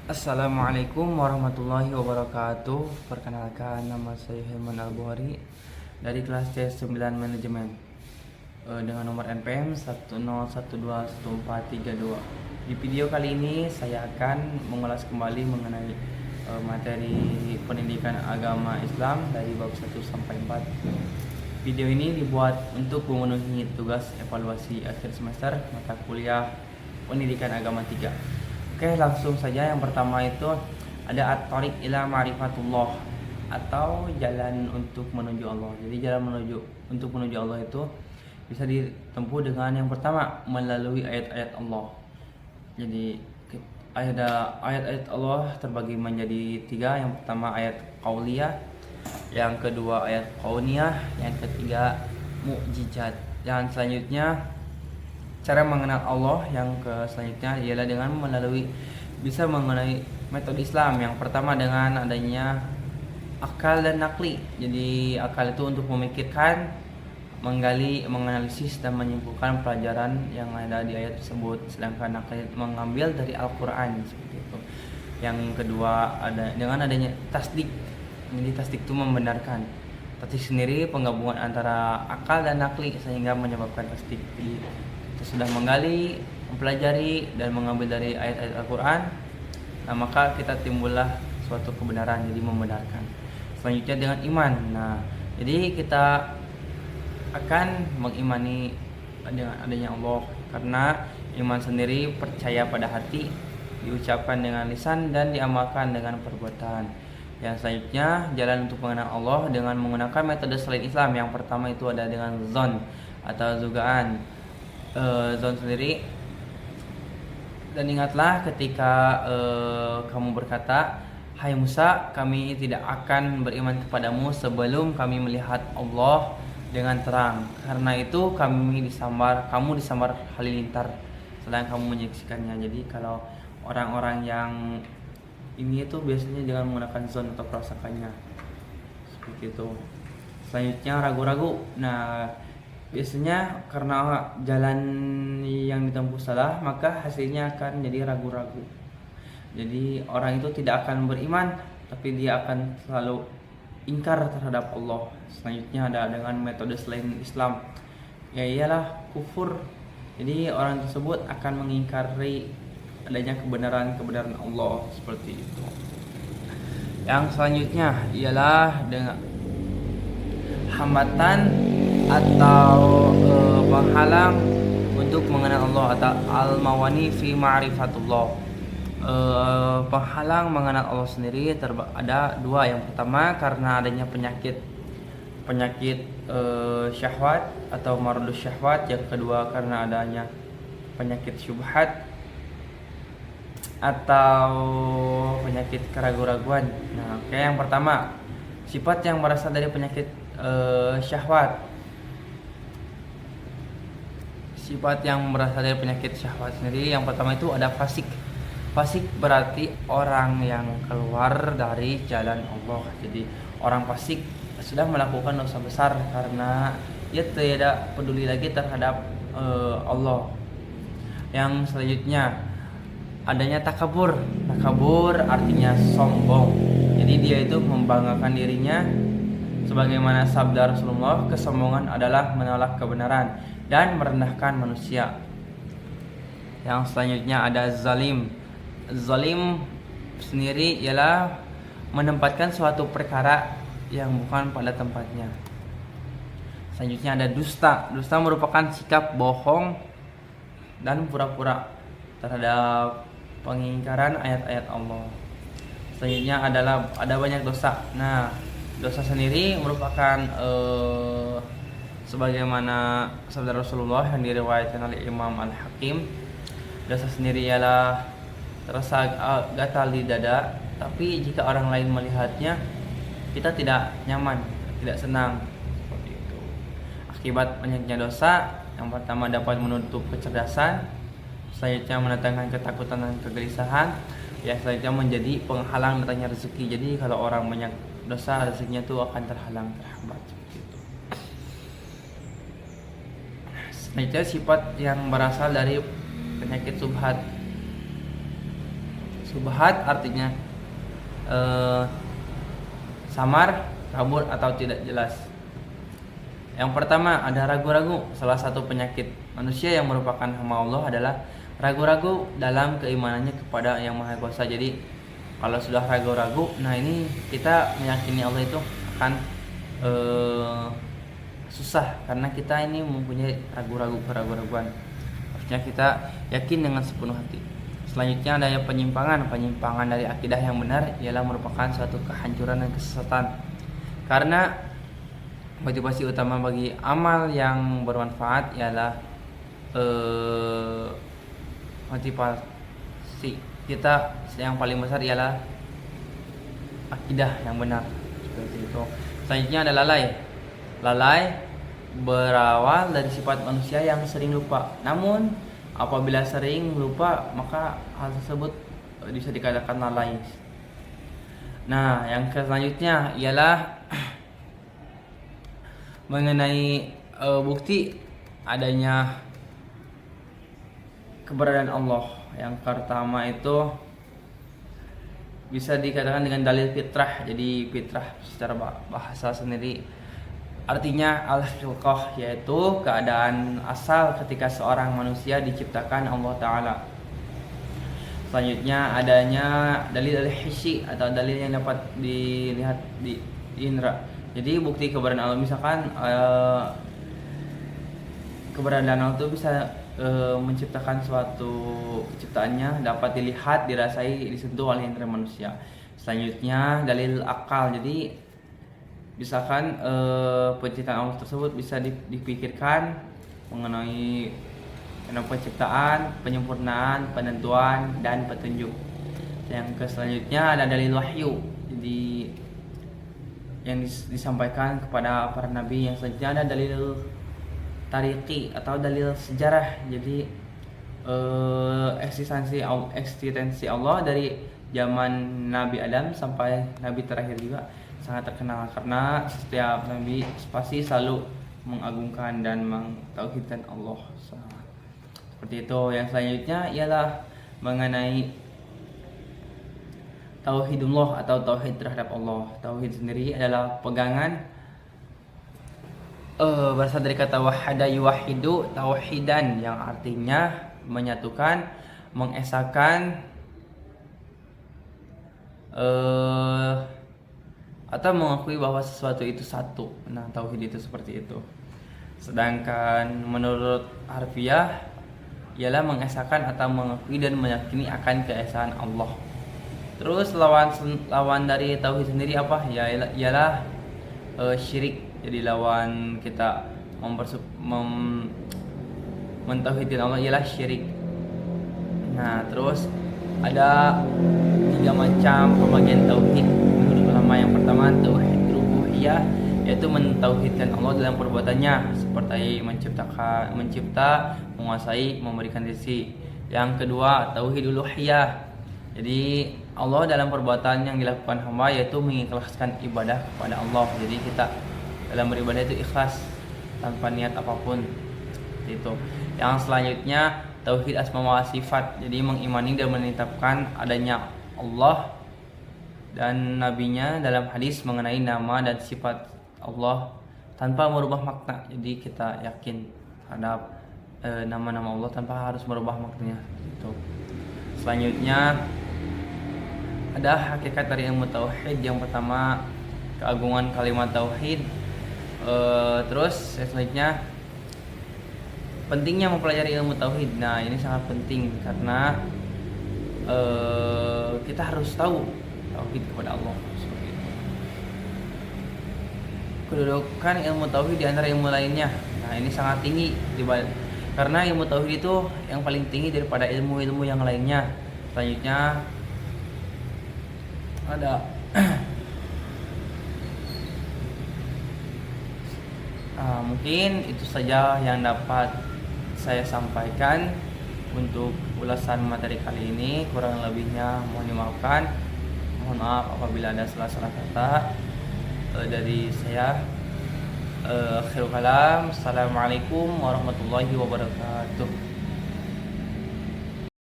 Assalamualaikum warahmatullahi wabarakatuh. Perkenalkan, nama saya Hilman Al-Buhari dari kelas C9 Manajemen dengan nomor NPM 101214332. Di video kali ini saya akan mengulas kembali mengenai materi pendidikan agama Islam dari bab 1 sampai 4. Video ini dibuat untuk memenuhi tugas evaluasi akhir semester mata kuliah pendidikan agama 3. Oke, langsung saja. Yang pertama itu ada at-thariq ila ma'rifatullah atau jalan untuk menuju Allah. Jadi jalan untuk menuju Allah itu bisa ditempuh dengan yang pertama melalui ayat-ayat Allah. Jadi ada ayat-ayat Allah terbagi menjadi 3. Yang pertama ayat qauliyah, yang kedua ayat kauniyah, yang ketiga mukjizat. Dan selanjutnya cara mengenal Allah yang selanjutnya ialah dengan bisa mengenai metode Islam. Yang pertama dengan adanya akal dan nakli. Jadi akal itu untuk memikirkan, menggali, menganalisis dan menyimpulkan pelajaran yang ada di ayat tersebut. Sedangkan nakli mengambil dari Al-Quran seperti itu. Yang kedua ada dengan adanya tasdik. Jadi tasdik itu membenarkan. Tasdik sendiri penggabungan antara akal dan nakli sehingga menyebabkan tasdik. Jadi kita sudah menggali, mempelajari dan mengambil dari ayat-ayat Al-Quran, nah maka kita timbullah suatu kebenaran, jadi membenarkan. Selanjutnya dengan iman. Nah, jadi kita akan mengimani dengan adanya Allah, karena iman sendiri percaya pada hati, diucapkan dengan lisan dan diamalkan dengan perbuatan. Yang selanjutnya jalan untuk mengenal Allah dengan menggunakan metode selain Islam. Yang pertama itu ada dengan zon atau zugaan. Zon sendiri, dan ingatlah ketika kamu berkata, hai Musa, kami tidak akan beriman kepadamu sebelum kami melihat Allah dengan terang. Karena itu kamu disambar halilintar selain kamu menyaksikannya. Jadi kalau orang-orang yang ini itu biasanya dengan menggunakan zon atau perasakannya seperti itu. Selanjutnya ragu-ragu. Nah, biasanya karena jalan yang ditempuh salah, maka hasilnya akan jadi ragu-ragu. Jadi orang itu tidak akan beriman, tapi dia akan selalu ingkar terhadap Allah. Selanjutnya ada dengan metode selain Islam, ya ialah kufur. Jadi orang tersebut akan mengingkari adanya kebenaran Allah seperti itu. Yang selanjutnya ialah dengan hambatan atau penghalang untuk mengenal Allah atau al-mawani fi ma'rifatullah. Penghalang mengenal Allah sendiri ada 2. Yang pertama karena adanya penyakit syahwat atau maradus syahwat. Yang kedua karena adanya penyakit syubhat atau penyakit keraguan-raguan. Nah, oke, yang pertama sifat yang berasal dari penyakit syahwat. Sifat yang berasal dari penyakit syahwat sendiri, yang pertama itu ada fasik. Fasik berarti orang yang keluar dari jalan Allah. Jadi orang fasik sudah melakukan dosa besar karena dia tidak peduli lagi terhadap Allah. Yang selanjutnya adanya takabur. Takabur artinya sombong. Jadi dia itu membanggakan dirinya. Sebagaimana sabda Rasulullah, kesombongan adalah menolak kebenaran dan merendahkan manusia. Yang selanjutnya ada zalim. Zalim sendiri ialah menempatkan suatu perkara yang bukan pada tempatnya. Selanjutnya ada dusta. Dusta merupakan sikap bohong dan pura-pura terhadap pengingkaran ayat-ayat Allah. Selanjutnya ada banyak dosa. Nah, dosa sendiri merupakan sebagaimana sabda Rasulullah yang diriwayatkan oleh Imam Al-Hakim. Dosa sendiri ialah terasa gatal di dada, tapi jika orang lain melihatnya kita tidak nyaman, tidak senang seperti itu. Akibat banyaknya dosa, yang pertama dapat menutup kecerdasan, selanjutnya mendatangkan ketakutan dan kegelisahan, ya selanjutnya menjadi penghalang datangnya rezeki. Jadi kalau orang banyak dosa, rezekinya itu akan terhambat seperti itu. Selanjutnya sifat yang berasal dari penyakit subhat. Syubhat artinya samar, kabur atau tidak jelas. Yang pertama ada ragu-ragu. Salah satu penyakit manusia yang merupakan hamba Allah adalah ragu-ragu dalam keimanannya kepada Yang Maha Kuasa. Jadi kalau sudah ragu-ragu, nah ini kita meyakini Allah itu akan susah karena kita ini mempunyai ragu-ragu, keraguan. Harusnya kita yakin dengan sepenuh hati. Selanjutnya ada penyimpangan dari akidah yang benar ialah merupakan suatu kehancuran dan kesesatan. Karena motivasi utama bagi amal yang bermanfaat ialah motivasi kita yang paling besar ialah akidah yang benar. Seperti itu. Selanjutnya ada lalai berawal dari sifat manusia yang sering lupa. Namun apabila sering lupa maka hal tersebut bisa dikatakan lalai. Nah, yang selanjutnya ialah mengenai bukti adanya keberadaan Allah. Yang pertama itu bisa dikatakan dengan dalil fitrah. Jadi fitrah secara bahasa sendiri artinya al-khilqah, yaitu keadaan asal ketika seorang manusia diciptakan Allah Ta'ala. Selanjutnya adanya dalil al-hissi atau dalil yang dapat dilihat di indera. Jadi bukti keberadaan Allah, misalkan keberadaan Allah itu bisa menciptakan suatu ciptaannya dapat dilihat, dirasai, disentuh oleh indera manusia. Selanjutnya dalil akal. Jadi misalkan penciptaan Allah tersebut bisa dipikirkan mengenai penciptaan, penyempurnaan, penentuan, dan petunjuk. Yang selanjutnya ada dalil wahyu. Jadi yang disampaikan kepada para nabi. Yang selanjutnya ada dalil tariki atau dalil sejarah. Jadi eksistensi Allah dari zaman Nabi Adam sampai Nabi terakhir juga sangat terkenal karena setiap nabi pasti selalu mengagungkan dan mentauhidkan Allah. Seperti itu. Yang selanjutnya ialah mengenai tauhidullah atau tauhid terhadap Allah. Tauhid sendiri adalah pegangan berasal dari kata wahada yuwahidu, tauhidan, yang artinya menyatukan, mengesahkan atau mengakui bahwa sesuatu itu satu. Nah, tauhid itu seperti itu. Sedangkan menurut harfiah ialah mengesahkan atau mengakui dan meyakini akan keesaan Allah. Terus lawan dari tauhid sendiri apa? Ya ialah syirik. Jadi lawan kita mentauhidkan Allah ialah syirik. Nah, terus ada 3 macam pembagian tauhid menurut ulama. Yang pertama tauhid rububiyah, yaitu mentauhidkan Allah dalam perbuatannya seperti mencipta, menguasai, memberikan rezeki. Yang kedua tauhid uluhiyah. Jadi Allah dalam perbuatan yang dilakukan hamba yaitu mengikhlaskan ibadah kepada Allah. Jadi kita dalam beribadah itu ikhlas tanpa niat apapun. Itu. Yang selanjutnya tauhid asma wa sifat. Jadi mengimani dan menetapkan adanya Allah dan nabinya dalam hadis mengenai nama dan sifat Allah tanpa merubah makna. Jadi kita yakin terhadap nama-nama Allah tanpa harus merubah maknanya. Itu. Selanjutnya ada hakikat dari ilmu tauhid. Yang pertama keagungan kalimat tauhid. Terus selanjutnya pentingnya mempelajari ilmu tauhid. Nah, ini sangat penting karena kita harus tahu tauhid kepada Allah. Kedudukan ilmu tauhid di antara ilmu lainnya. Nah, ini sangat tinggi karena ilmu tauhid itu yang paling tinggi daripada ilmu-ilmu yang lainnya. Selanjutnya ada mungkin itu saja yang dapat saya sampaikan untuk ulasan materi kali ini. Kurang lebihnya mohon dimaafkan. Mohon maaf apabila ada salah-salah kata dari saya. Akhirul kalam. Assalamualaikum warahmatullahi wabarakatuh.